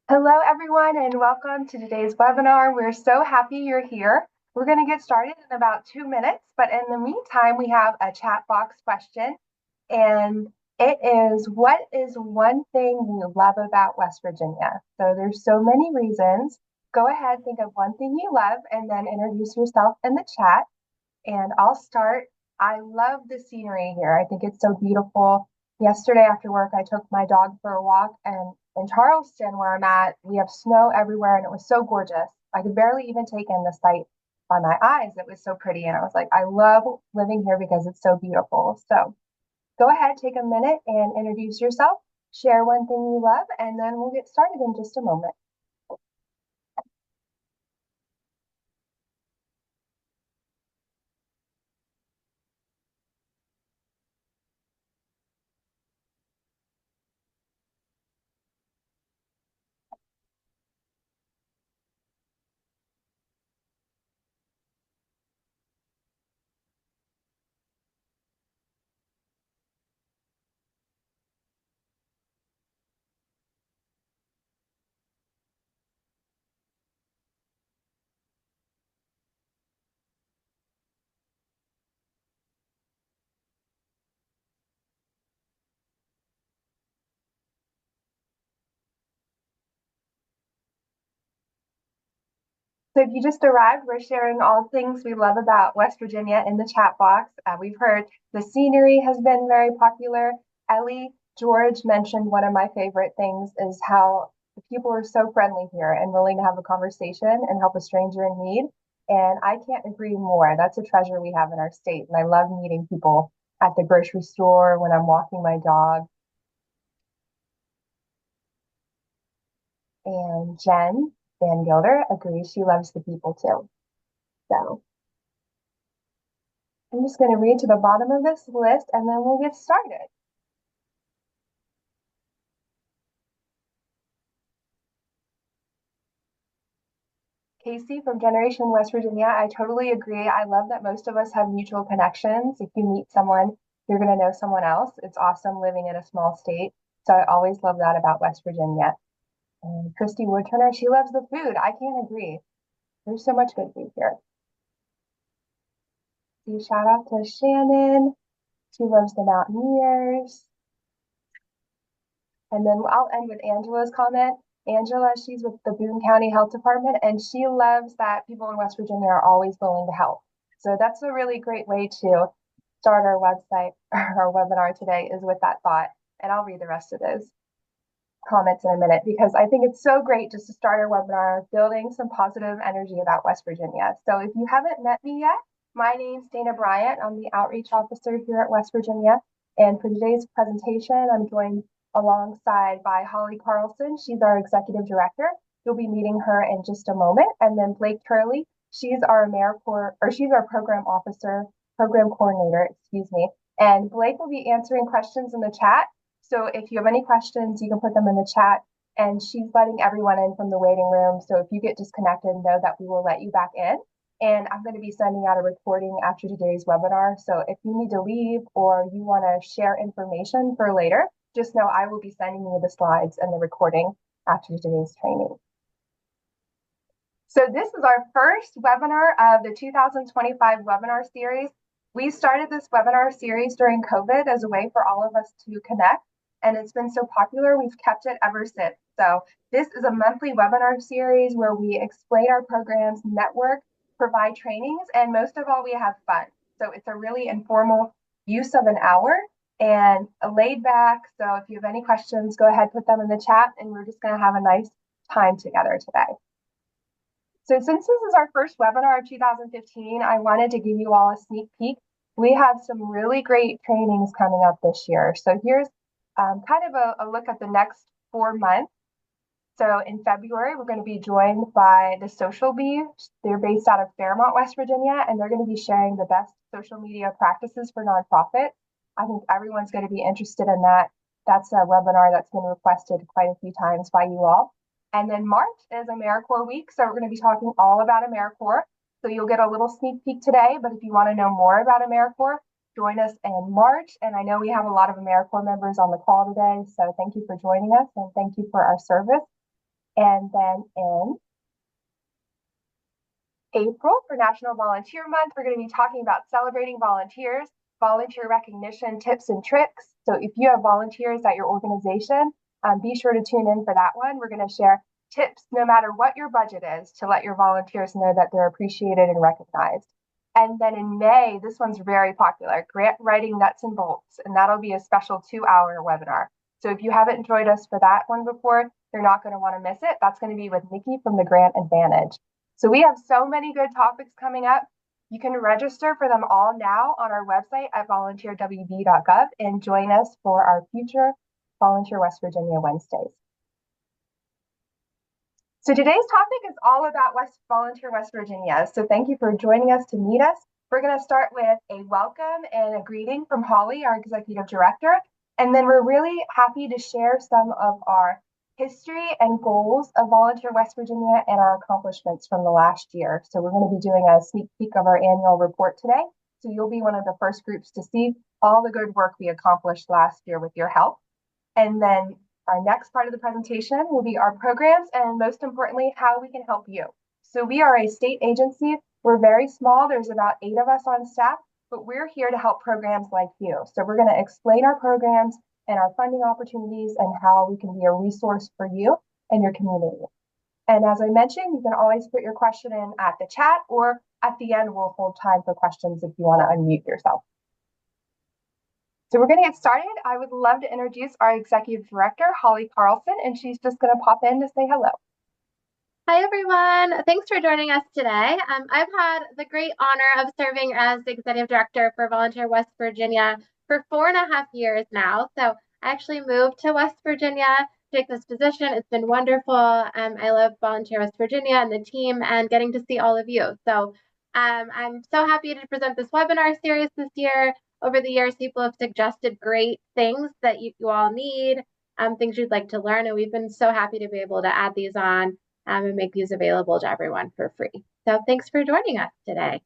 Hello, everyone, and welcome to today's webinar. We're so happy you're here. We're going to get started in about 2 minutes, but in the meantime, we have a chat box question, and it is, what is one thing you love about West Virginia? So there's so many reasons. Go ahead, think of one thing you love, and then introduce yourself in the chat. And I'll start. I love the scenery here. I think it's so beautiful. Yesterday after work, I took my dog for a walk, and in Charleston, where I'm at, we have snow everywhere, and it was so gorgeous. I could barely even take in the sight by my eyes. It was so pretty, and I was like, I love living here because it's so beautiful. So go ahead, take a minute and introduce yourself, share one thing you love, and then we'll get started in just a moment. So if you just arrived, we're sharing all things we love about West Virginia in the chat box. We've heard the scenery has been very popular. Ellie George mentioned one of my favorite things is how the people are so friendly here and willing to have a conversation and help a stranger in need. And I can't agree more. That's a treasure we have in our state. And I love meeting people at the grocery store when I'm walking my dog. And Jen Van Gilder agrees she loves the people too. So I'm just going to read to the bottom of this list and then we'll get started. Casey from Generation West Virginia, I totally agree. I love that most of us have mutual connections. If you meet someone, you're going to know someone else. It's awesome living in a small state. So I always love that about West Virginia. And Christy Woodturner, she loves the food. I can't agree. There's so much good food here. See, shout out to Shannon. She loves the Mountaineers. And then I'll end with Angela's comment. Angela, she's with the Boone County Health Department, and she loves that people in West Virginia are always willing to help. So that's a really great way to start our website, our webinar today is with that thought. And I'll read the rest of those comments in a minute because I think it's so great just to start our webinar building some positive energy about West Virginia. So if you haven't met me yet, my name's Dana Bryant. I'm the outreach officer here at West Virginia. And for today's presentation, I'm joined alongside by Holly Carlson. She's our executive director. You'll be meeting her in just a moment. And then Blake Turley, she's our AmeriCorps, or she's our program officer, program coordinator, excuse me. And Blake will be answering questions in the chat. So if you have any questions, you can put them in the chat. And she's letting everyone in from the waiting room. So if you get disconnected, know that we will let you back in. And I'm going to be sending out a recording after today's webinar. So if you need to leave or you want to share information for later, just know I will be sending you the slides and the recording after today's training. So this is our first webinar of the 2025 webinar series. We started this webinar series during COVID as a way for all of us to connect, and it's been so popular, we've kept it ever since. So this is a monthly webinar series where we explain our programs, network, provide trainings, and most of all, we have fun. So it's a really informal use of an hour and a laid back. So if you have any questions, go ahead, put them in the chat, and we're just going to have a nice time together today. So since this is our first webinar of 2015, I wanted to give you all a sneak peek. We have some really great trainings coming up this year. So here's kind of a look at the next 4 months. So in February, we're going to be joined by the Social Bee. They're based out of Fairmont, West Virginia, and they're going to be sharing the best social media practices for nonprofits. I think everyone's going to be interested in that. That's a webinar that's been requested quite a few times by you all. And then March is AmeriCorps week, so we're going to be talking all about AmeriCorps. So you'll get a little sneak peek today, but if you want to know more about AmeriCorps, join us in March. And I know we have a lot of AmeriCorps members on the call today, so thank you for joining us and thank you for our service. And then in April, for National Volunteer Month, we're going to be talking about celebrating volunteers, volunteer recognition tips and tricks. So if you have volunteers at your organization, be sure to tune in for that one. We're going to share tips, no matter what your budget is, to let your volunteers know that they're appreciated and recognized. And then in May, this one's very popular, grant writing nuts and bolts, and that'll be a special 2-hour webinar. So if you haven't joined us for that one before, you're not going to want to miss it. That's going to be with Nikki from the Grant Advantage. So we have so many good topics coming up. You can register for them all now on our website at volunteerwv.gov and join us for our future Volunteer West Virginia Wednesdays. So today's topic is all about Volunteer West Virginia. So thank you for joining us to meet us. We're going to start with a welcome and a greeting from Holly, our Executive Director. And then we're really happy to share some of our history and goals of Volunteer West Virginia and our accomplishments from the last year. So we're going to be doing a sneak peek of our annual report today. So you'll be one of the first groups to see all the good work we accomplished last year with your help. And then our next part of the presentation will be our programs and, most importantly, how we can help you. So we are a state agency. We're very small. There's about 8 of us on staff, but we're here to help programs like you. So we're going to explain our programs and our funding opportunities and how we can be a resource for you and your community. And as I mentioned, you can always put your question in at the chat, or at the end, we'll hold time for questions if you want to unmute yourself. So we're going to get started. I would love to introduce our Executive Director, Holly Carlson, and she's just going to pop in to say hello. Hi, everyone. Thanks for joining us today. I've had the great honor of serving as the Executive Director for Volunteer West Virginia for 4.5 years now. So I actually moved to West Virginia to take this position. It's been wonderful. I love Volunteer West Virginia and the team and getting to see all of you. So I'm so happy to present this webinar series this year. Over the years, people have suggested great things that you all need, things you'd like to learn, and we've been so happy to be able to add these on and make these available to everyone for free. So thanks for joining us today.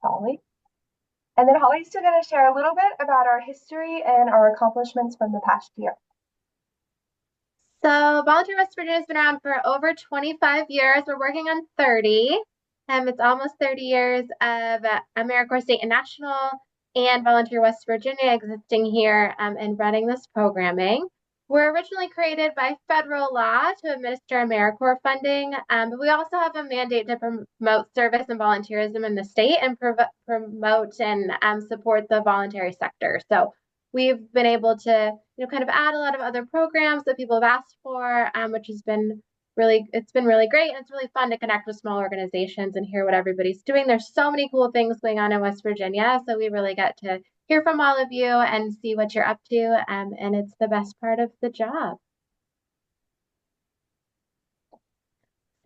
Holly. And then Holly's still going to share a little bit about our history and our accomplishments from the past year. So Volunteer West Virginia has been around for over 25 years. We're working on 30. It's almost 30 years of AmeriCorps State and National and Volunteer West Virginia existing here and running this programming. We're originally created by federal law to administer AmeriCorps funding, but we also have a mandate to promote service and volunteerism in the state and promote and support the voluntary sector. So we've been able to, kind of add a lot of other programs that people have asked for, which has been it's been really great. And it's really fun to connect with small organizations and hear what everybody's doing. There's so many cool things going on in West Virginia. So we really get to hear from all of you and see what you're up to. And it's the best part of the job.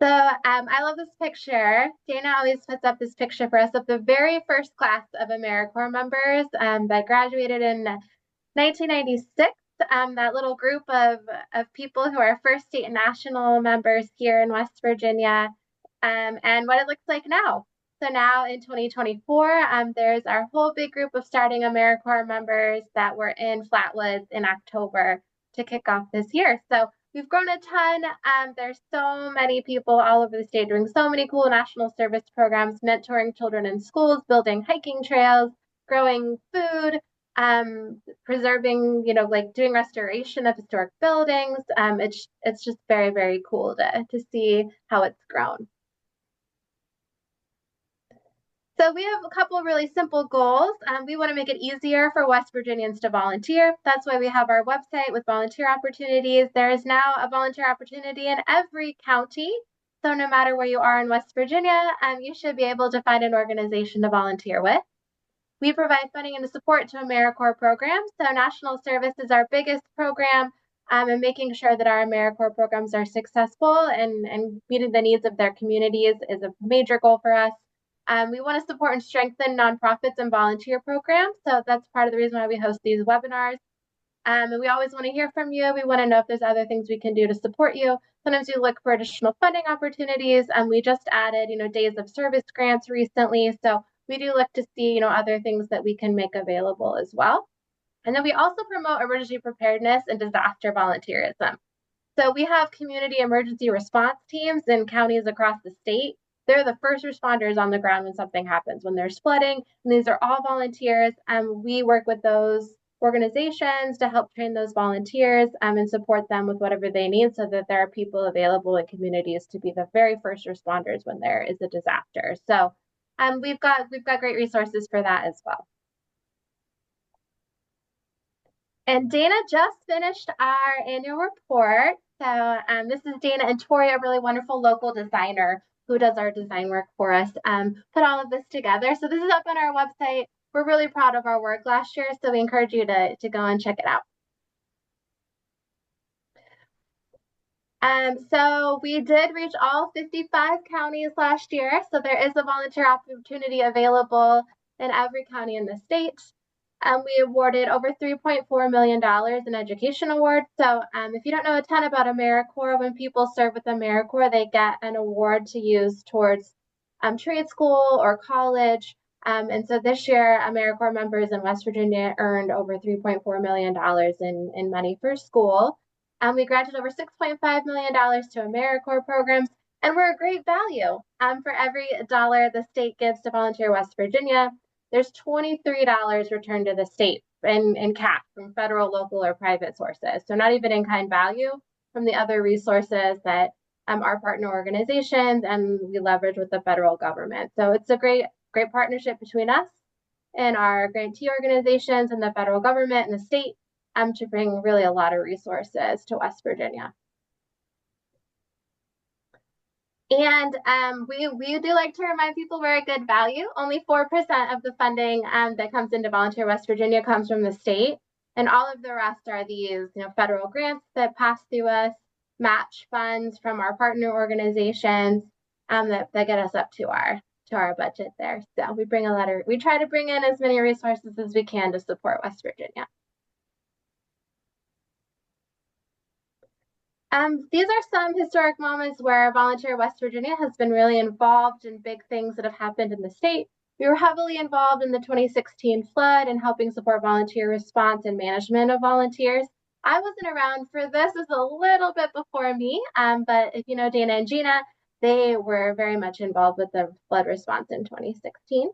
So I love this picture. Dana always puts up this picture for us of the very first class of AmeriCorps members that graduated in 1996. That little group of people who are first state and national members here in West Virginia, and what it looks like now. So now in 2024, there's our whole big group of starting AmeriCorps members that were in Flatwoods in October to kick off this year. So we've grown a ton. There's so many people all over the state doing so many cool national service programs, mentoring children in schools, building hiking trails, growing food, preserving, like doing restoration of historic buildings. It's just very, very cool to see how it's grown. So we have a couple really simple goals. We want to make it easier for West Virginians to volunteer. That's why we have our website with volunteer opportunities. There is now a volunteer opportunity in every county. So no matter where you are in West Virginia, you should be able to find an organization to volunteer with. We provide funding and support to AmeriCorps programs. So national service is our biggest program, and making sure that our AmeriCorps programs are successful and meeting the needs of their communities is a major goal for us. We want to support and strengthen nonprofits and volunteer programs. So that's part of the reason why we host these webinars. And we always want to hear from you. We want to know if there's other things we can do to support you. Sometimes we look for additional funding opportunities. We just added, days of service grants recently. So we do look to see, other things that we can make available as well. And then we also promote emergency preparedness and disaster volunteerism. So we have community emergency response teams in counties across the state. They're the first responders on the ground when something happens, when there's flooding, and these are all volunteers. We work with those organizations to help train those volunteers and support them with whatever they need so that there are people available in communities to be the very first responders when there is a disaster. So we've got great resources for that as well. And Dana just finished our annual report. So this is Dana and Tori, a really wonderful local designer who does our design work for us, put all of this together. So this is up on our website. We're really proud of our work last year, so we encourage you to go and check it out. So we did reach all 55 counties last year. So there is a volunteer opportunity available in every county in the state. We awarded over $3.4 million in education awards. So if you don't know a ton about AmeriCorps, when people serve with AmeriCorps, they get an award to use towards trade school or college. And so this year, AmeriCorps members in West Virginia earned over $3.4 million in money for school. We granted over $6.5 million to AmeriCorps programs, and we're a great value. For every dollar the state gives to Volunteer West Virginia, there's $23 returned to the state in cash from federal, local, or private sources. So not even in-kind value from the other resources that our partner organizations and we leverage with the federal government. So it's a great partnership between us and our grantee organizations and the federal government and the state to bring really a lot of resources to West Virginia. And we do like to remind people we're a good value. Only 4% of the funding that comes into Volunteer West Virginia comes from the state. And all of the rest are these federal grants that pass through us, match funds from our partner organizations that get us up to our budget there. So we try to bring in as many resources as we can to support West Virginia. These are some historic moments where Volunteer West Virginia has been really involved in big things that have happened in the state. We were heavily involved in the 2016 flood and helping support volunteer response and management of volunteers. I wasn't around for this. It was a little bit before me, but if you know Dana and Gina, they were very much involved with the flood response in 2016.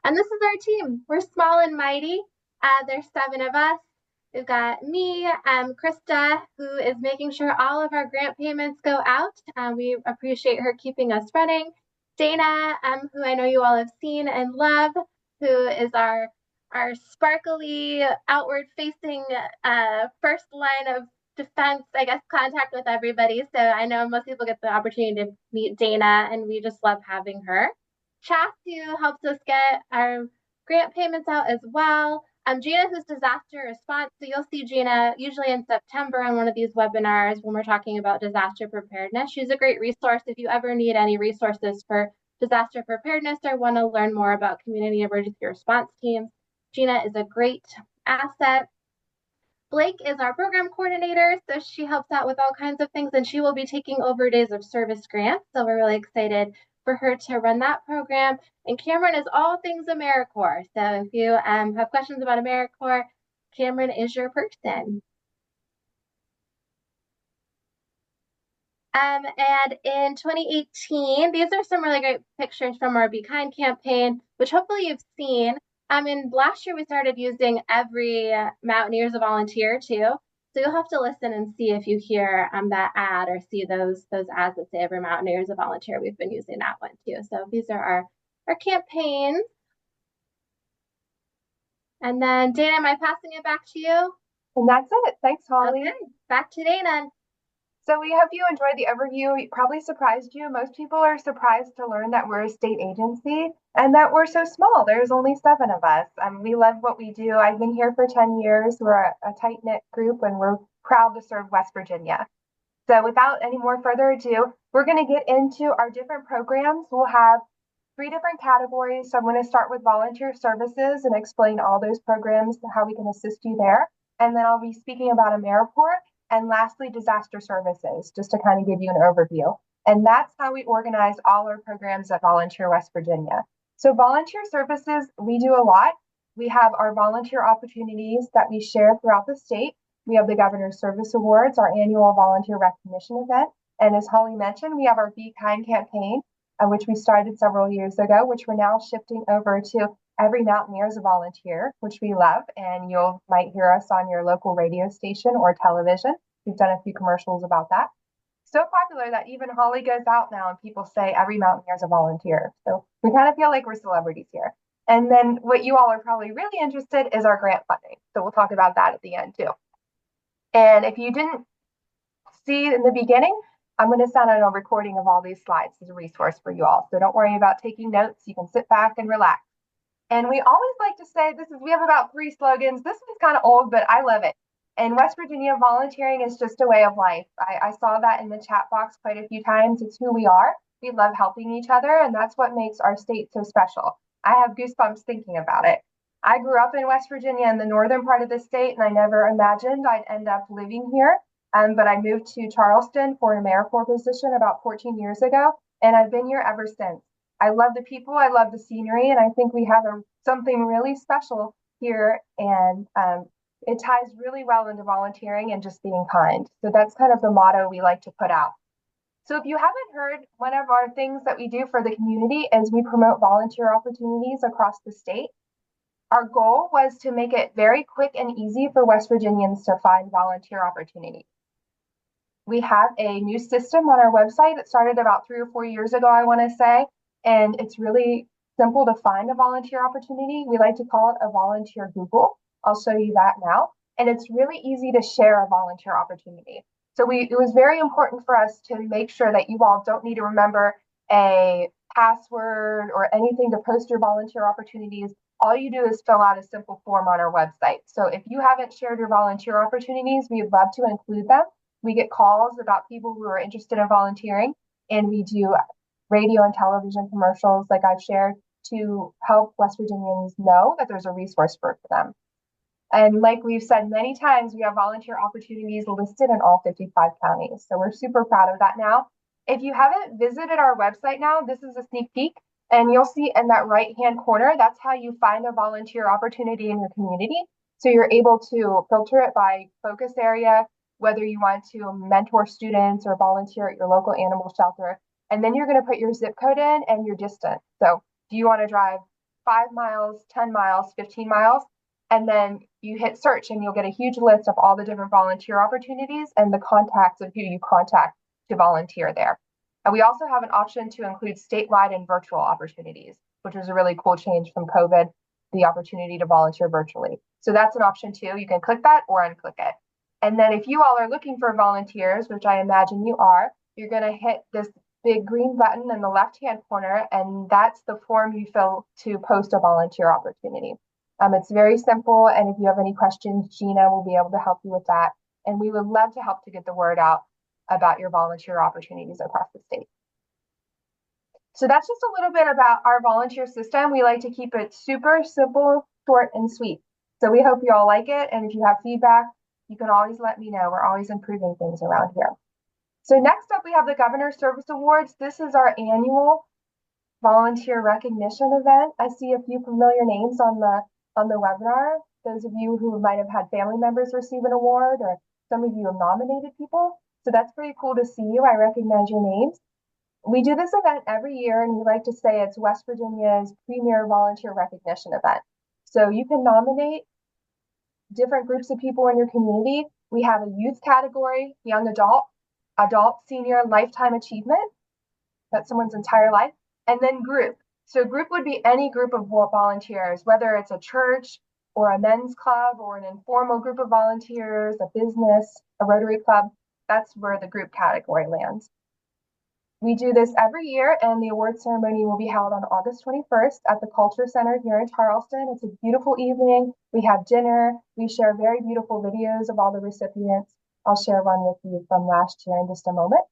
And this is our team. We're small and mighty. There's 7 of us. We've got me, Krista, who is making sure all of our grant payments go out. We appreciate her keeping us running. Dana, who I know you all have seen and love, who is our sparkly, outward-facing first line of defense, I guess, contact with everybody. So I know most people get the opportunity to meet Dana, and we just love having her. Chas, who helps us get our grant payments out as well. Gina, who's disaster response. So you'll see Gina usually in September on one of these webinars when we're talking about disaster preparedness. She's a great resource if you ever need any resources for disaster preparedness or want to learn more about community emergency response teams. Gina is a great asset. Blake is our program coordinator, so she helps out with all kinds of things, and she will be taking over Days of Service grants. So we're really excited for her to run that program. And Cameron is all things AmeriCorps. So if you have questions about AmeriCorps, Cameron is your person. And in 2018, these are some really great pictures from our Be Kind campaign, which hopefully you've seen. And last year we started using Every Mountaineer's a Volunteer too. So you'll have to listen and see if you hear that ad or see those ads that say Every Mountaineer is a Volunteer. We've been using that one too. So these are our campaigns. And then Dana, am I passing it back to you? And that's it. Thanks, Holly. Okay, back to Dana. So we hope you enjoyed the overview. It probably surprised you. Most people are surprised to learn that we're a state agency and that we're so small. There's only 7 of us. We love what we do. I've been here for 10 years. We're a tight-knit group and we're proud to serve West Virginia. So without any more further ado, we're going to get into our different programs. We'll have 3 different categories. So I'm going to start with volunteer services and explain all those programs, how we can assist you there. And then I'll be speaking about AmeriCorps. And lastly, disaster services, just to kind of give you an overview. And that's how we organize all our programs at Volunteer West Virginia. So volunteer services, we do a lot. We have our volunteer opportunities that we share throughout the state. We have the Governor's Service Awards, our annual volunteer recognition event. And as Holly mentioned, we have our Be Kind campaign, which we started several years ago, which we're now shifting over to Every Mountaineer is a Volunteer, which we love. And you might hear us on your local radio station or television. We've done a few commercials about that. So popular that even Holly goes out now and people say every mountaineer is a volunteer. So we kind of feel like we're celebrities here. And then what you all are probably really interested is our grant funding. So we'll talk about that at the end too. And if you didn't see in the beginning, I'm going to send out a recording of all these slides as a resource for you all. So don't worry about taking notes. You can sit back and relax. And we always like to say we have about 3 slogans. This one's kind of old, but I love it. In West Virginia, volunteering is just a way of life. I saw that in the chat box quite a few times. It's who we are. We love helping each other, and that's what makes our state so special. I have goosebumps thinking about it. I grew up in West Virginia in the northern part of the state, and I never imagined I'd end up living here. But I moved to Charleston for an AmeriCorps position about 14 years ago, and I've been here ever since. I love the people, I love the scenery, and I think we have something really special here, and it ties really well into volunteering and just being kind. So that's kind of the motto we like to put out. So if you haven't heard, one of our things that we do for the community is we promote volunteer opportunities across the state. Our goal was to make it very quick and easy for West Virginians to find volunteer opportunities. We have a new system on our website that started about 3 or 4 years ago, I want to say, and it's really simple to find a volunteer opportunity. We like to call it a volunteer Google. I'll show you that now. And it's really easy to share a volunteer opportunity. So it was very important for us to make sure that you all don't need to remember a password or anything to post your volunteer opportunities. All you do is fill out a simple form on our website. So if you haven't shared your volunteer opportunities, we'd love to include them. We get calls about people who are interested in volunteering, and we do radio and television commercials like I've shared to help West Virginians know that there's a resource for them. And like we've said many times, we have volunteer opportunities listed in all 55 counties. So we're super proud of that now. If you haven't visited our website now, this is a sneak peek, and you'll see in that right-hand corner, that's how you find a volunteer opportunity in your community. So you're able to filter it by focus area, whether you want to mentor students or volunteer at your local animal shelter. And then you're going to put your zip code in and your distance. So do you want to drive 5 miles, 10 miles, 15 miles? And then you hit search and you'll get a huge list of all the different volunteer opportunities and the contacts of who you contact to volunteer there. And we also have an option to include statewide and virtual opportunities, which was a really cool change from COVID, the opportunity to volunteer virtually. So that's an option too. You can click that or unclick it. And then if you all are looking for volunteers, which I imagine you are, you're going to hit this big green button in the left-hand corner, and that's the form you fill to post a volunteer opportunity. It's very simple, and if you have any questions, Gina will be able to help you with that. And we would love to help to get the word out about your volunteer opportunities across the state. So that's just a little bit about our volunteer system. We like to keep it super simple, short, and sweet. So we hope you all like it, and if you have feedback, you can always let me know. We're always improving things around here. So next up, we have the Governor's Service Awards. This is our annual volunteer recognition event. I see a few familiar names on the webinar. Those of you who might have had family members receive an award, or some of you have nominated people. So that's pretty cool to see you. I recognize your names. We do this event every year, and we like to say it's West Virginia's premier volunteer recognition event. So you can nominate different groups of people in your community. We have a youth category, young adult, senior, lifetime achievement. That's someone's entire life. And then group. So group would be any group of volunteers, whether it's a church or a men's club or an informal group of volunteers, a business, a Rotary club. That's where the group category lands. We do this every year, and the award ceremony will be held on August 21st at the Culture Center here in Charleston. It's a beautiful evening. We have dinner. We share very beautiful videos of all the recipients. I'll share one with you from last year in just a moment.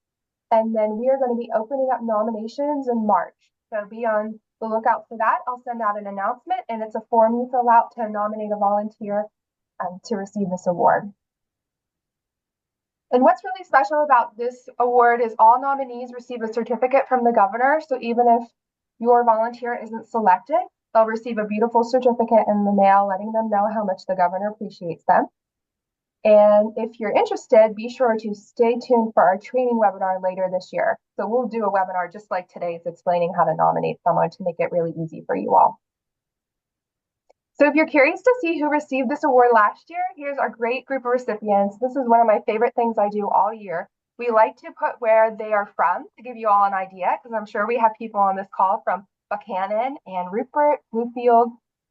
And then we are going to be opening up nominations in March. So be on the lookout for that. I'll send out an announcement, and it's a form you fill out to nominate a volunteer to receive this award. And what's really special about this award is all nominees receive a certificate from the governor. So even if your volunteer isn't selected, they'll receive a beautiful certificate in the mail letting them know how much the governor appreciates them. And if you're interested, be sure to stay tuned for our training webinar later this year. So we'll do a webinar just like today's explaining how to nominate someone to make it really easy for you all. So if you're curious to see who received this award last year, here's our great group of recipients. This is one of my favorite things I do all year. We like to put where they are from to give you all an idea, because I'm sure we have people on this call from Buchanan and Rupert, Bluefield,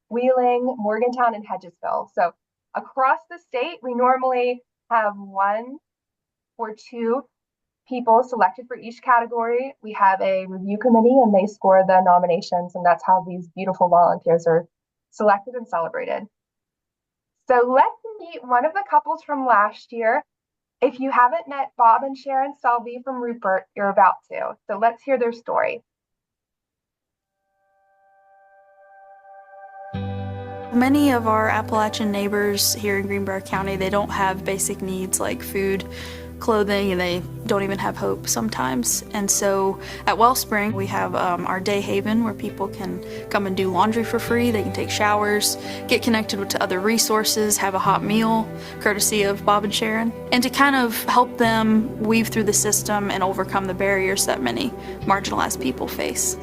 Wheeling, Morgantown, and Hedgesville. So across the state, we normally have 1 or 2 people selected for each category. We have a review committee and they score the nominations, and that's how these beautiful volunteers are selected and celebrated. So let's meet one of the couples from last year. If you haven't met Bob and Sharon Selvey from Rupert, you're about to. So let's hear their story. Many of our Appalachian neighbors here in Greenbrier County, they don't have basic needs like food, clothing, and they don't even have hope sometimes. And so at Wellspring, we have our day haven where people can come and do laundry for free. They can take showers, get connected to other resources, have a hot meal, courtesy of Bob and Sharon, and to kind of help them weave through the system and overcome the barriers that many marginalized people face.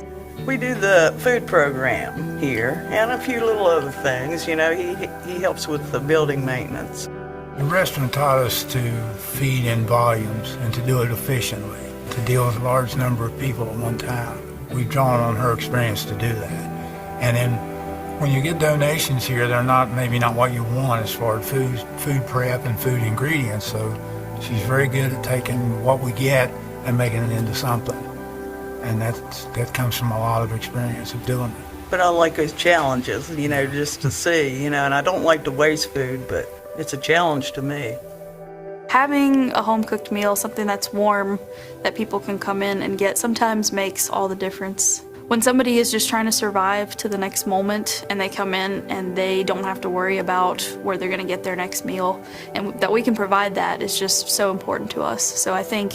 We do the food program here and a few little other things. You know, he helps with the building maintenance. The restaurant taught us to feed in volumes and to do it efficiently, to deal with a large number of people at one time. We've drawn on her experience to do that. And then when you get donations here, they're maybe not what you want as far as food prep and food ingredients. So she's very good at taking what we get and making it into something. And that comes from a lot of experience of doing it. But I like those challenges, you know, just to see, you know, and I don't like to waste food, but it's a challenge to me. Having a home-cooked meal, something that's warm, that people can come in and get, sometimes makes all the difference. When somebody is just trying to survive to the next moment and they come in and they don't have to worry about where they're going to get their next meal, and that we can provide that is just so important to us. So I think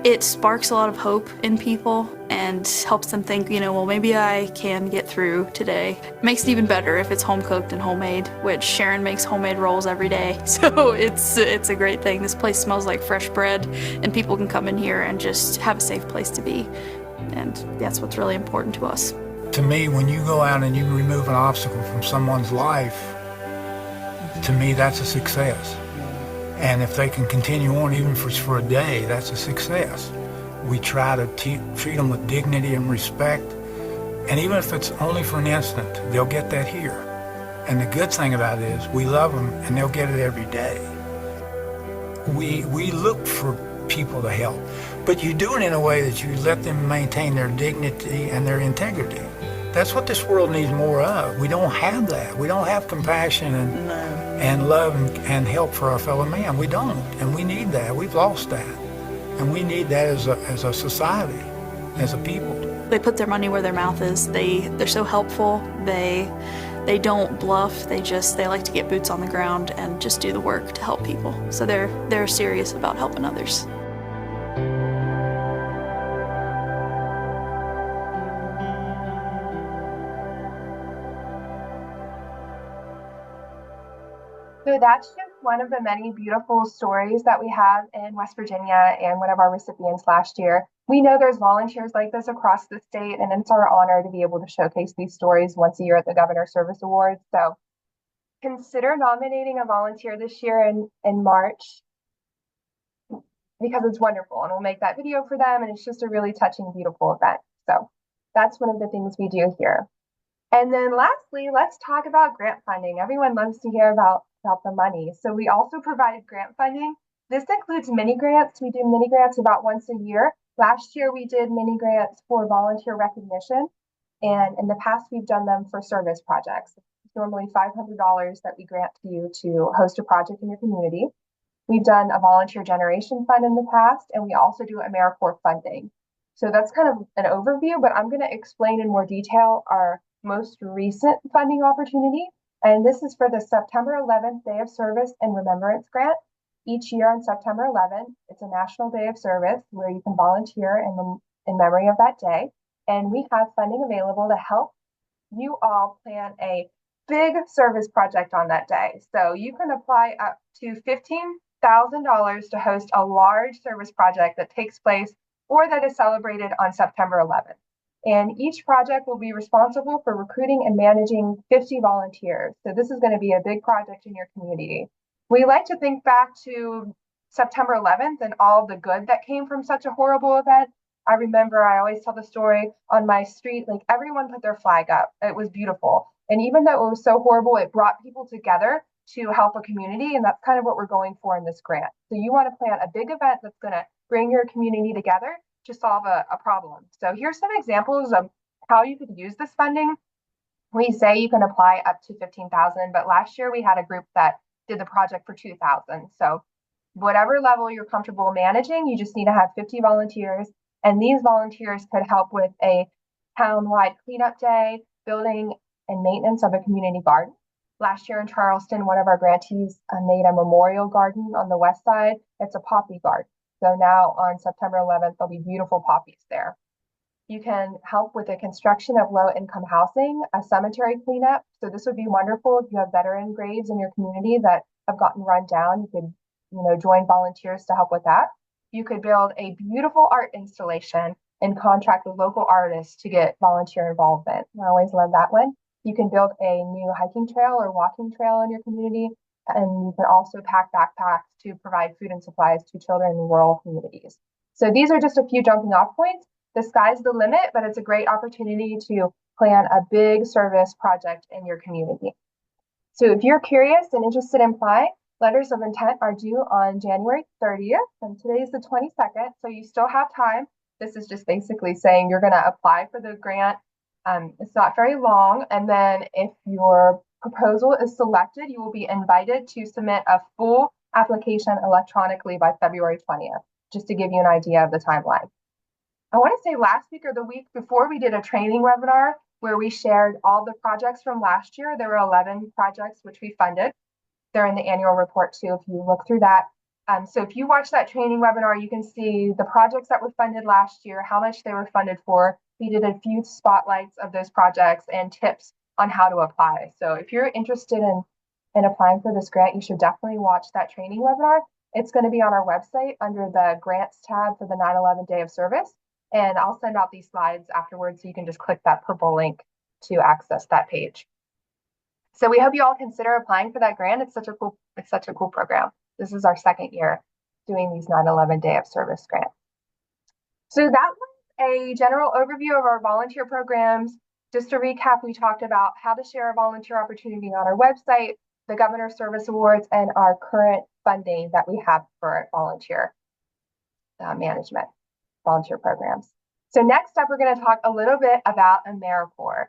it sparks a lot of hope in people and helps them think, you know, well, maybe I can get through today. It makes it even better if it's home cooked and homemade, which Sharon makes homemade rolls every day. So it's a great thing. This place smells like fresh bread and people can come in here and just have a safe place to be. And that's what's really important to us. To me, when you go out and you remove an obstacle from someone's life, to me, that's a success. And if they can continue on even for a day, that's a success. We try to treat them with dignity and respect. And even if it's only for an instant, they'll get that here. And the good thing about it is we love them and they'll get it every day. We look for people to help, but you do it in a way that you let them maintain their dignity and their integrity. That's what this world needs more of. We don't have that. We don't have compassion and love and help for our fellow man. We don't, and we need that. We've lost that, and we need that as a society, as a people. They put their money where their mouth is. They're so helpful. They don't bluff. They like to get boots on the ground and just do the work to help people. So they're serious about helping others. So that's just one of the many beautiful stories that we have in West Virginia and one of our recipients last year. We know there's volunteers like this across the state, and it's our honor to be able to showcase these stories once a year at the Governor Service Awards. So consider nominating a volunteer this year in March, because it's wonderful, and we'll make that video for them, and it's just a really touching, beautiful event. So that's one of the things we do here. And then lastly, let's talk about grant funding. Everyone loves to hear about the money. So we also provided grant funding. This includes mini grants. We do mini grants about once a year. Last year, we did mini grants for volunteer recognition. And in the past, we've done them for service projects. It's normally $500 that we grant to you to host a project in your community. We've done a volunteer generation fund in the past, and we also do AmeriCorps funding. So that's kind of an overview, but I'm going to explain in more detail our most recent funding opportunity. And this is for the September 11th Day of Service and Remembrance Grant. Each year on September 11th, it's a National Day of Service where you can volunteer in memory of that day. And we have funding available to help you all plan a big service project on that day. So you can apply up to $15,000 to host a large service project that takes place or that is celebrated on September 11th. And each project will be responsible for recruiting and managing 50 volunteers. So this is going to be a big project in your community. We like to think back to September 11th and all the good that came from such a horrible event. I remember, I always tell the story on my street, like everyone put their flag up. It was beautiful. And even though it was so horrible, it brought people together to help a community. And that's kind of what we're going for in this grant. So you want to plan a big event that's going to bring your community together to solve a problem. So here's some examples of how you could use this funding. We say you can apply up to 15,000, but last year we had a group that did the project for 2,000. So whatever level you're comfortable managing, you just need to have 50 volunteers. And these volunteers could help with a town-wide cleanup day, building and maintenance of a community garden. Last year in Charleston, one of our grantees made a memorial garden on the west side. It's a poppy garden. So now on September 11th, there'll be beautiful poppies there. You can help with the construction of low-income housing, a cemetery cleanup. So this would be wonderful if you have veteran graves in your community that have gotten run down. You could, join volunteers to help with that. You could build a beautiful art installation and contract with local artists to get volunteer involvement. I always love that one. You can build a new hiking trail or walking trail in your community. And you can also pack backpacks to provide food and supplies to children in rural communities. So these are just a few jumping off points. The sky's the limit, but it's a great opportunity to plan a big service project in your community. So if you're curious and interested in applying, letters of intent are due on January 30th, and today's the 22nd, so you still have time. This is just basically saying you're going to apply for the grant. It's not very long, and then if your proposal is selected, you will be invited to submit a full application electronically by February 20th, just to give you an idea of the timeline. I want to say last week or the week before, we did a training webinar where we shared all the projects from last year. There were 11 projects which we funded. They're in the annual report too, if you look through that. So if you watch that training webinar, you can see the projects that were funded last year, how much they were funded for. We did a few spotlights of those projects and tips on how to apply. So if you're interested in applying for this grant, you should definitely watch that training webinar. It's going to be on our website under the grants tab for the 9/11 Day of Service. And I'll send out these slides afterwards, so you can just click that purple link to access that page. So we hope you all consider applying for that grant. It's such a cool program. This is our second year doing these 9/11 Day of Service grants. So that was a general overview of our volunteer programs. Just to recap, we talked about how to share a volunteer opportunity on our website, the Governor's Service Awards, and our current funding that we have for volunteer management, volunteer programs. So next up, we're going to talk a little bit about AmeriCorps.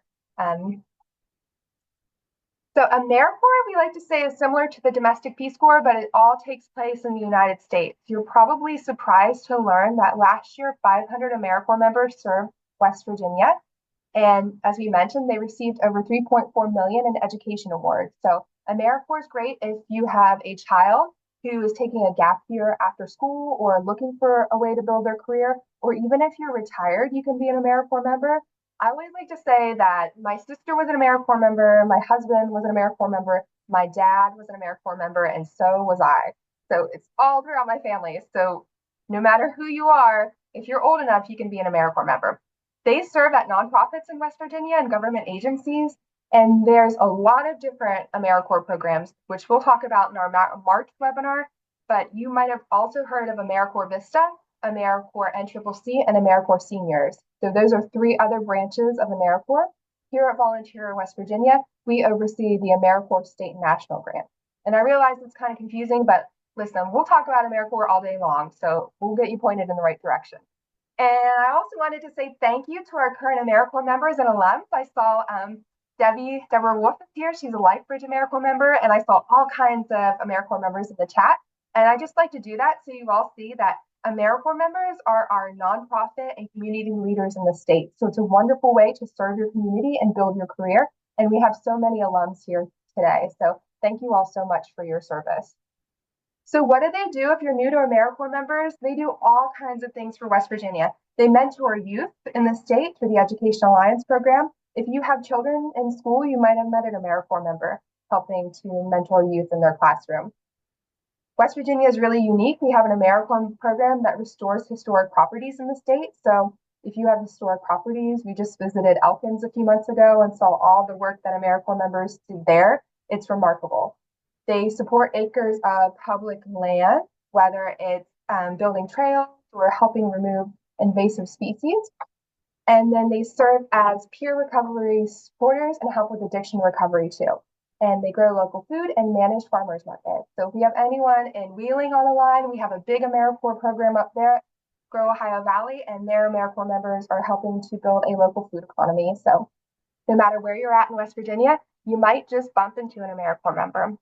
So AmeriCorps, we like to say, is similar to the Domestic Peace Corps, but it all takes place in the United States. You're probably surprised to learn that last year, 500 AmeriCorps members served West Virginia. And as we mentioned, they received over $3.4 million in education awards. So AmeriCorps is great if you have a child who is taking a gap year after school or looking for a way to build their career, or even if you're retired, you can be an AmeriCorps member. I always like to say that my sister was an AmeriCorps member, my husband was an AmeriCorps member, my dad was an AmeriCorps member, and so was I. So it's all throughout my family. So no matter who you are, if you're old enough, you can be an AmeriCorps member. They serve at nonprofits in West Virginia and government agencies. And there's a lot of different AmeriCorps programs, which we'll talk about in our March webinar. But you might have also heard of AmeriCorps Vista, AmeriCorps NCCC, and AmeriCorps Seniors. So those are three other branches of AmeriCorps. Here at Volunteer West Virginia, we oversee the AmeriCorps State and National Grant. And I realize it's kind of confusing, but listen, we'll talk about AmeriCorps all day long, so we'll get you pointed in the right direction. And I also wanted to say thank you to our current AmeriCorps members and alums. I saw Deborah Wolf is here. She's a LifeBridge AmeriCorps member, and I saw all kinds of AmeriCorps members in the chat. And I just like to do that so you all see that AmeriCorps members are our nonprofit and community leaders in the state. So it's a wonderful way to serve your community and build your career. And we have so many alums here today. So thank you all so much for your service. So what do they do if you're new to AmeriCorps members? They do all kinds of things for West Virginia. They mentor youth in the state through the Education Alliance program. If you have children in school, you might have met an AmeriCorps member helping to mentor youth in their classroom. West Virginia is really unique. We have an AmeriCorps program that restores historic properties in the state. So if you have historic properties, we just visited Elkins a few months ago and saw all the work that AmeriCorps members do there. It's remarkable. They support acres of public land, whether it's building trails or helping remove invasive species. And then they serve as peer recovery supporters and help with addiction recovery too. And they grow local food and manage farmers markets. So if we have anyone in Wheeling on the line, we have a big AmeriCorps program up there, Grow Ohio Valley, and their AmeriCorps members are helping to build a local food economy. So no matter where you're at in West Virginia, you might just bump into an AmeriCorps member.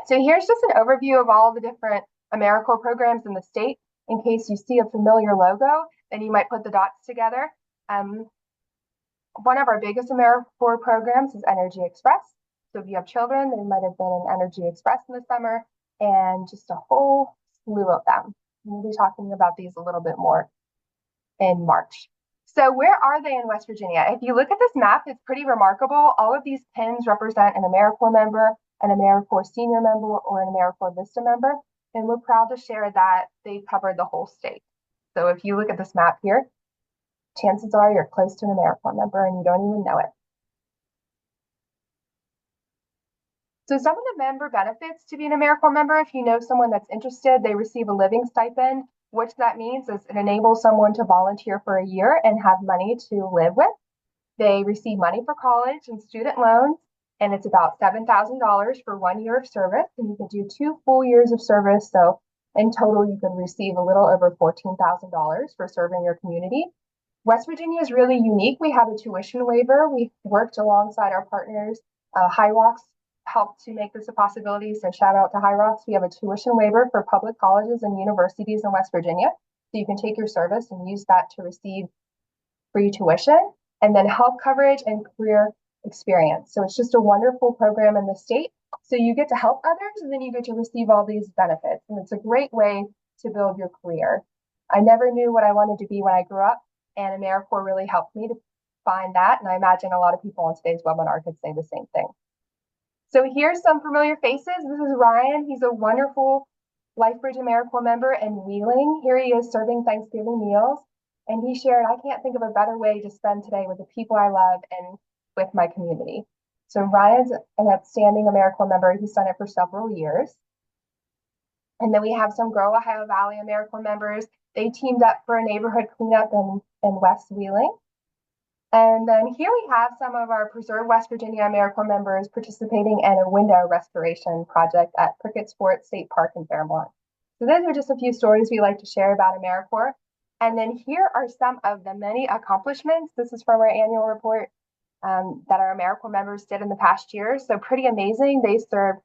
So here's just an overview of all the different AmeriCorps programs in the state. In case you see a familiar logo, then you might put the dots together. One of our biggest AmeriCorps programs is Energy Express. So if you have children, they might have been in Energy Express in the summer, and just a whole slew of them. We'll be talking about these a little bit more in March. So where are they in West Virginia? If you look at this map, it's pretty remarkable. All of these pins represent an AmeriCorps member, an AmeriCorps senior member, or an AmeriCorps Vista member. And we're proud to share that they covered the whole state. So if you look at this map here, chances are you're close to an AmeriCorps member and you don't even know it. So some of the member benefits to be an AmeriCorps member, if you know someone that's interested, they receive a living stipend. What that means is it enables someone to volunteer for a year and have money to live with. They receive money for college and student loans, and it's about $7,000 for 1 year of service, and you can do 2 full years of service. So in total, you can receive a little over $14,000 for serving your community. West Virginia is really unique. We have a tuition waiver. We've worked alongside our partners. High Rocks helped to make this a possibility. So shout out to High Rocks. We have a tuition waiver for public colleges and universities in West Virginia. So you can take your service and use that to receive free tuition, and then health coverage and career experience. So it's just a wonderful program in the state. So you get to help others, and then you get to receive all these benefits. And it's a great way to build your career. I never knew what I wanted to be when I grew up, and AmeriCorps really helped me to find that. And I imagine a lot of people on today's webinar could say the same thing. So here's some familiar faces. This is Ryan. He's a wonderful LifeBridge AmeriCorps member in Wheeling. Here he is serving Thanksgiving meals. And he shared, I can't think of a better way to spend today with the people I love and with my community. So Ryan's an outstanding AmeriCorps member. He's done it for several years. And then we have some Grow Ohio Valley AmeriCorps members. They teamed up for a neighborhood cleanup in West Wheeling. And then here we have some of our Preserve West Virginia AmeriCorps members participating in a window restoration project at Prickett Sports State Park in Fairmont. So those are just a few stories we like to share about AmeriCorps. And then here are some of the many accomplishments. This is from our annual report that our AmeriCorps members did in the past year. So pretty amazing. They served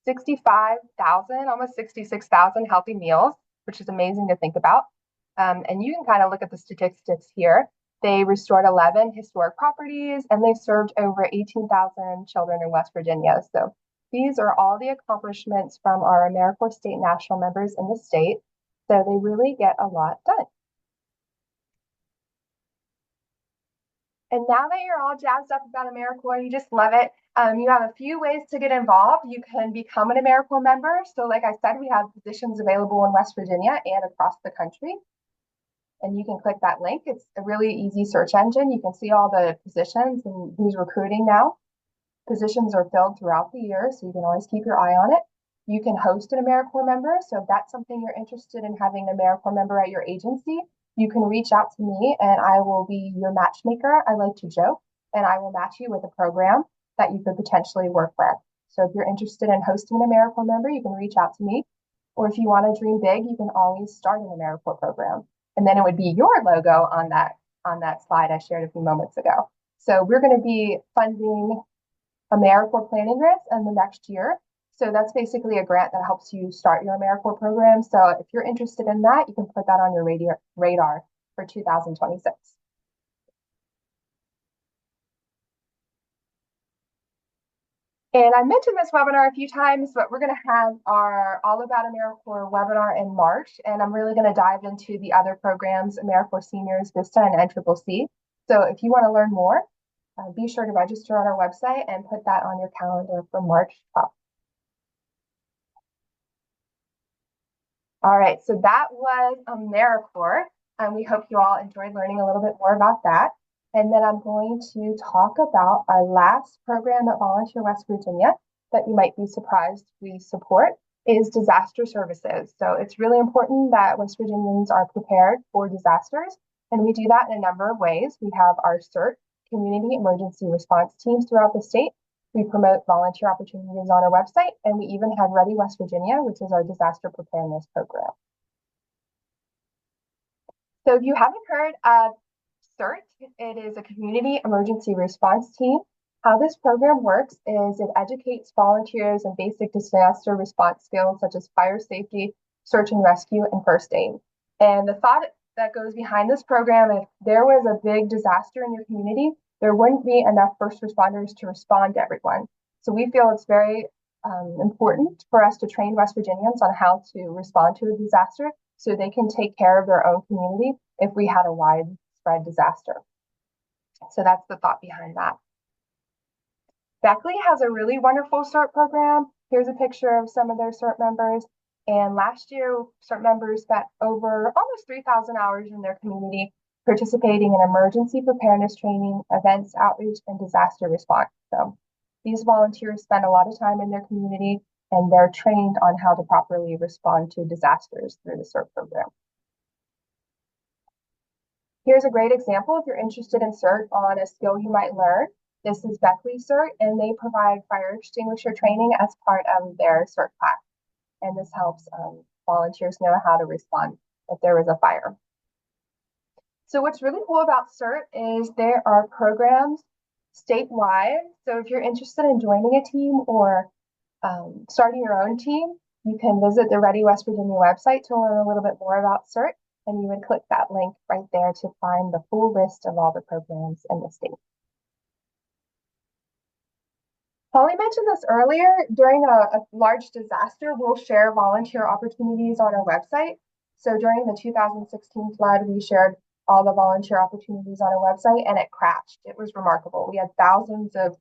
65,000, almost 66,000 healthy meals, which is amazing to think about. And you can kind of look at the statistics here. They restored 11 historic properties, and they served over 18,000 children in West Virginia. So these are all the accomplishments from our AmeriCorps state national members in the state. So they really get a lot done. And now that you're all jazzed up about AmeriCorps, you just love it. You have a few ways to get involved. You can become an AmeriCorps member. So like I said, we have positions available in West Virginia and across the country. And you can click that link. It's a really easy search engine. You can see all the positions and who's recruiting now. Positions are filled throughout the year, so you can always keep your eye on it. You can host an AmeriCorps member. So if that's something you're interested in, having an AmeriCorps member at your agency, you can reach out to me and I will be your matchmaker. I like to joke, and I will match you with a program that you could potentially work with. So if you're interested in hosting an AmeriCorps member, you can reach out to me. Or if you want to dream big, you can always start an AmeriCorps program. And then it would be your logo on that slide I shared a few moments ago. So we're going to be funding AmeriCorps planning grants in the next year. So that's basically a grant that helps you start your AmeriCorps program. So if you're interested in that, you can put that on your radar for 2026. And I mentioned this webinar a few times, but we're going to have our All About AmeriCorps webinar in March. And I'm really going to dive into the other programs, AmeriCorps Seniors, Vista, and NCCC. So if you want to learn more, be sure to register on our website and put that on your calendar for March 12th. All right, so that was AmeriCorps, and we hope you all enjoyed learning a little bit more about that. And then I'm going to talk about our last program at Volunteer West Virginia that you might be surprised we support is disaster services. So it's really important that West Virginians are prepared for disasters, and we do that in a number of ways. We have our CERT, Community Emergency Response Teams throughout the state. We promote volunteer opportunities on our website, and we even have Ready West Virginia, which is our disaster preparedness program. So if you haven't heard of CERT, it is a Community Emergency Response Team. How this program works is it educates volunteers in basic disaster response skills such as fire safety, search and rescue, and first aid. And the thought that goes behind this program, if there was a big disaster in your community, there wouldn't be enough first responders to respond to everyone. So we feel it's very important for us to train West Virginians on how to respond to a disaster so they can take care of their own community if we had a widespread disaster. So that's the thought behind that. Beckley has a really wonderful CERT program. Here's a picture of some of their CERT members. And last year, CERT members spent over almost 3,000 hours in their community participating in emergency preparedness training, events, outreach, and disaster response. So these volunteers spend a lot of time in their community, and they're trained on how to properly respond to disasters through the CERT program. Here's a great example if you're interested in CERT on a skill you might learn. This is Beckley CERT, and they provide fire extinguisher training as part of their CERT class. And this helps volunteers know how to respond if there is a fire. So what's really cool about CERT is there are programs statewide. So if you're interested in joining a team or starting your own team, you can visit the Ready West Virginia website to learn a little bit more about CERT, and you would click that link right there to find the full list of all the programs in the state. Polly mentioned this earlier. During a large disaster, we'll share volunteer opportunities on our website. So during the 2016 flood, we shared all the volunteer opportunities on our website, and it crashed. It was remarkable. We had thousands of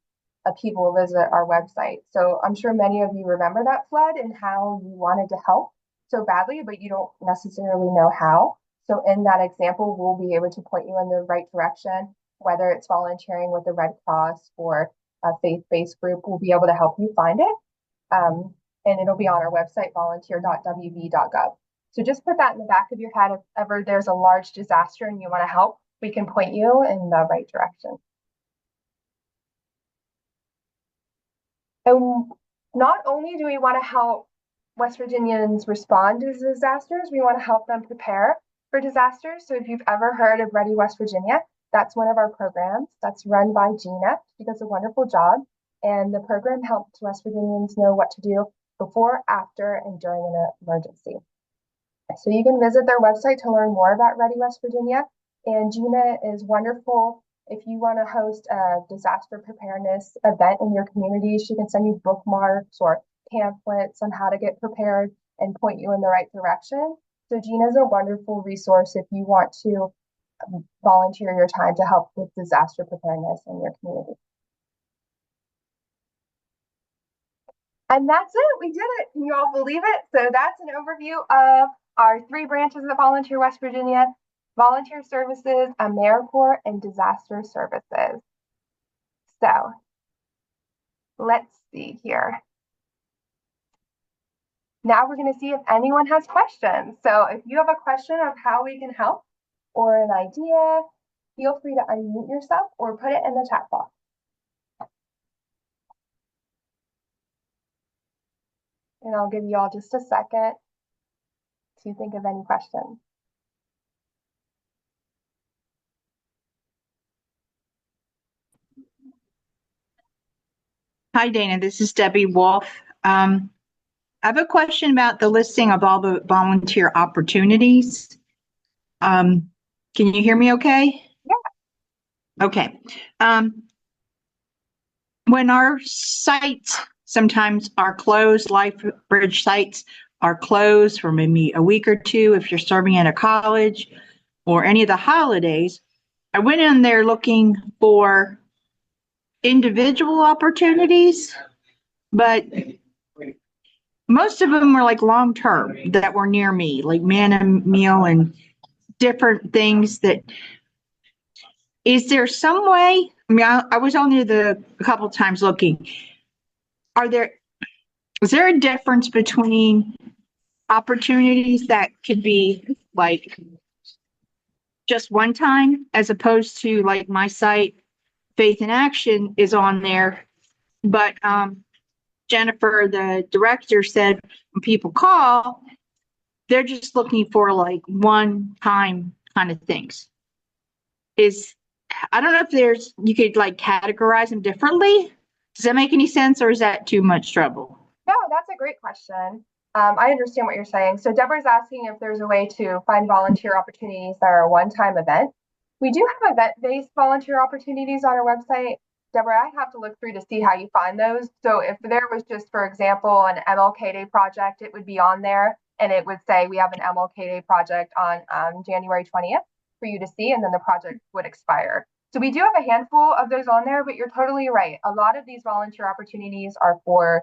people visit our website. So I'm sure many of you remember that flood and how you wanted to help so badly, but you don't necessarily know how. So in that example, we'll be able to point you in the right direction, whether it's volunteering with the Red Cross or a faith-based group. We'll be able to help you find it. And it'll be on our website, volunteer.wv.gov. So just put that in the back of your head. If ever there's a large disaster and you want to help, we can point you in the right direction. And not only do we want to help West Virginians respond to disasters, we want to help them prepare for disasters. So if you've ever heard of Ready West Virginia, that's one of our programs that's run by Gina. She does a wonderful job. And the program helps West Virginians know what to do before, after, and during an emergency. So you can visit their website to learn more about Ready West Virginia. And Gina is wonderful. If you want to host a disaster preparedness event in your community, she can send you bookmarks or pamphlets on how to get prepared and point you in the right direction. So Gina is a wonderful resource if you want to volunteer your time to help with disaster preparedness in your community. And that's it. We did it. Can you all believe it? So that's an overview of our 3 branches of Volunteer West Virginia: Volunteer Services, AmeriCorps, and Disaster Services. So let's see here. Now we're going to see if anyone has questions. So if you have a question of how we can help or an idea, feel free to unmute yourself or put it in the chat box. And I'll give you all just a second to think of any questions. Hi, Dana. This is Debbie Wolf. I have a question about the listing of all the volunteer opportunities. Can you hear me okay? Yeah. Okay. When our sites sometimes are closed, LifeBridge sites are closed for maybe a week or two, if you're serving at a college or any of the holidays, I went in there looking for individual opportunities, but most of them were like long term that were near me, like man and meal and different things that. Is there some way? I mean, I was only a couple times looking. Is there a difference between opportunities that could be like just one time as opposed to like my site, Faith in Action is on there, but Jennifer, the director, said when people call, they're just looking for like one time kind of things. I don't know if you could like categorize them differently. Does that make any sense, or is that too much trouble? No, that's a great question. I understand what you're saying. So Deborah's asking if there's a way to find volunteer opportunities that are a one-time event. We do have event-based volunteer opportunities on our website. Deborah, I have to look through to see how you find those. So if there was just, for example, an MLK Day project, it would be on there and it would say we have an MLK Day project on January 20th for you to see, and then the project would expire. So we do have a handful of those on there, but you're totally right. A lot of these volunteer opportunities are for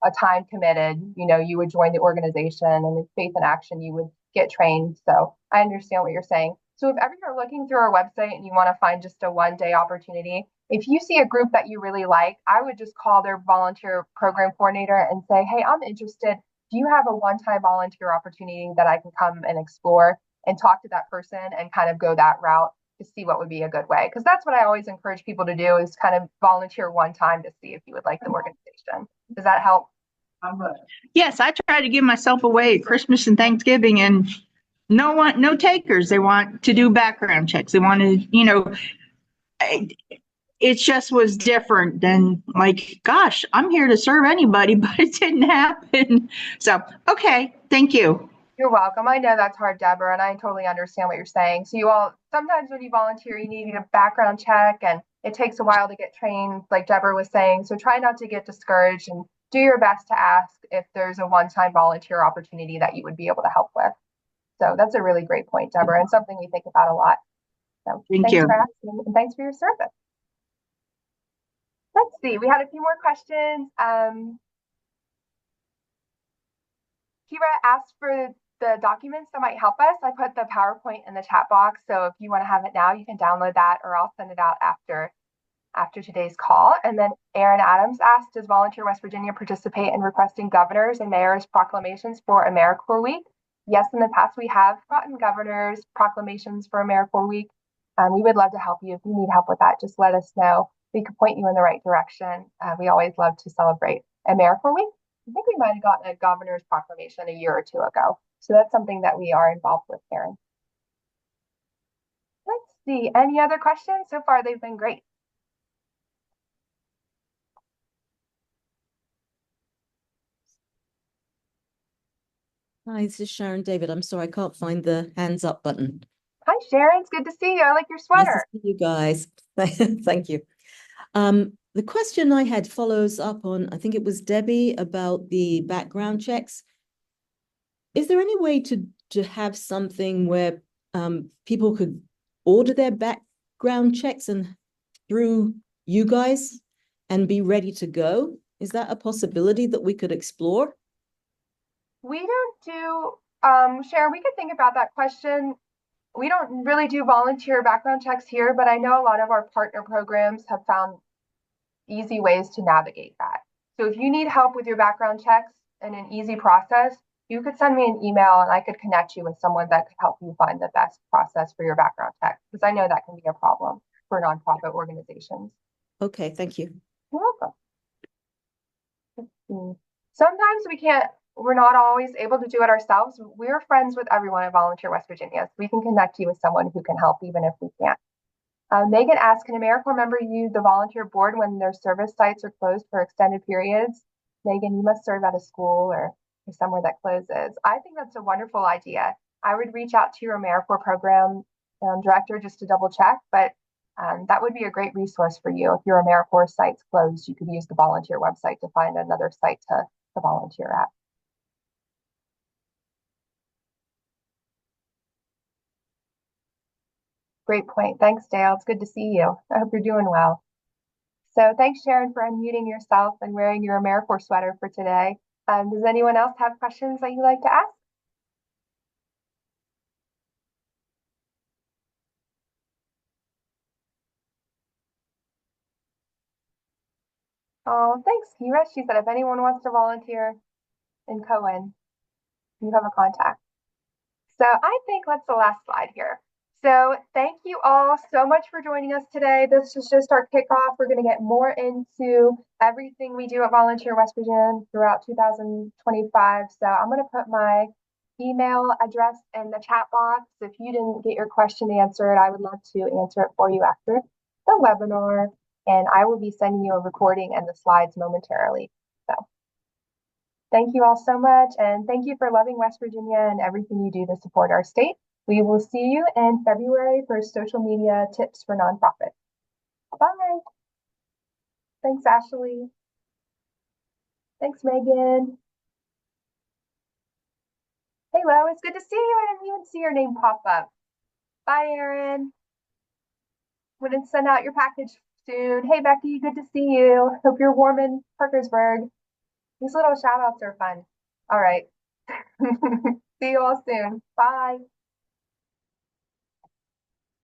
a time committed, you would join the organization, and with Faith in Action, you would get trained. So I understand what you're saying. So if ever you're looking through our website and you want to find just a one-day opportunity, if you see a group that you really like, I would just call their volunteer program coordinator and say, hey, I'm interested. Do you have a one-time volunteer opportunity that I can come and explore, and talk to that person and kind of go that route to see what would be a good way? Because that's what I always encourage people to do, is kind of volunteer one time to see if you would like the organization. Does that help? Yes, I try to give myself away at Christmas and Thanksgiving, and no takers. They want to do background checks. They want to, it just was different than like, gosh, I'm here to serve anybody, but it didn't happen. So, okay, thank you. You're welcome. I know that's hard, Deborah, and I totally understand what you're saying. So sometimes when you volunteer, you need a background check, and it takes a while to get trained, like Deborah was saying. So try not to get discouraged, and do your best to ask if there's a one-time volunteer opportunity that you would be able to help with. So that's a really great point, Deborah, and something we think about a lot. So Thank you for asking, and thanks for your service. Let's see, we had a few more questions. Kira asked for the documents that might help us. I put the PowerPoint in the chat box, so if you want to have it now, you can download that, or I'll send it out after today's call. And then Aaron Adams asked, does Volunteer West Virginia participate in requesting governors and mayors' proclamations for AmeriCorps Week? Yes, in the past we have gotten governors' proclamations for AmeriCorps Week. We would love to help you. If you need help with that, just let us know. We could point you in the right direction. We always love to celebrate AmeriCorps Week. I think we might have gotten a governor's proclamation a year or two ago. So that's something that we are involved with, Aaron. Let's see, any other questions? So far, they've been great. Hi, this is Sharon David. I'm sorry, I can't find the hands up button. Hi, Sharon. It's good to see you. I like your sweater. Nice to see you guys. Thank you. The question I had follows up on, I think it was Debbie, about the background checks. Is there any way to have something where people could order their background checks and through you guys and be ready to go? Is that a possibility that we could explore? We don't do, Sharon, we could think about that question. We don't really do volunteer background checks here, but I know a lot of our partner programs have found easy ways to navigate that. So if you need help with your background checks and an easy process, you could send me an email and I could connect you with someone that could help you find the best process for your background check, because I know that can be a problem for nonprofit organizations. Okay, thank you. You're welcome. Sometimes we're not always able to do it ourselves. We're friends with everyone at Volunteer West Virginia, so we can connect you with someone who can help even if we can't. Megan asked, can AmeriCorps member use the volunteer board when their service sites are closed for extended periods? Megan, you must serve at a school or somewhere that closes. I think that's a wonderful idea. I would reach out to your AmeriCorps program director just to double check, but that would be a great resource for you. If your AmeriCorps site's closed, you could use the volunteer website to find another site to volunteer at. Great point. Thanks, Dale. It's good to see you. I hope you're doing well. So thanks, Sharon, for unmuting yourself and wearing your AmeriCorps sweater for today. Does anyone else have questions that you'd like to ask? Oh, thanks, Kira. She said if anyone wants to volunteer in Cohen, you have a contact. So I think that's the last slide here. So thank you all so much for joining us today. This is just our kickoff. We're going to get more into everything we do at Volunteer West Virginia throughout 2025. So I'm going to put my email address in the chat box. If you didn't get your question answered, I would love to answer it for you after the webinar. And I will be sending you a recording and the slides momentarily. So thank you all so much. And thank you for loving West Virginia and everything you do to support our state. We will see you in February for social media tips for nonprofits. Bye. Thanks, Ashley. Thanks, Megan. Hey, Lo, it's good to see you. I didn't even see your name pop up. Bye, Erin. Wouldn't send out your package soon. Hey, Becky, good to see you. Hope you're warm in Parkersburg. These little shout outs are fun. All right. See you all soon. Bye.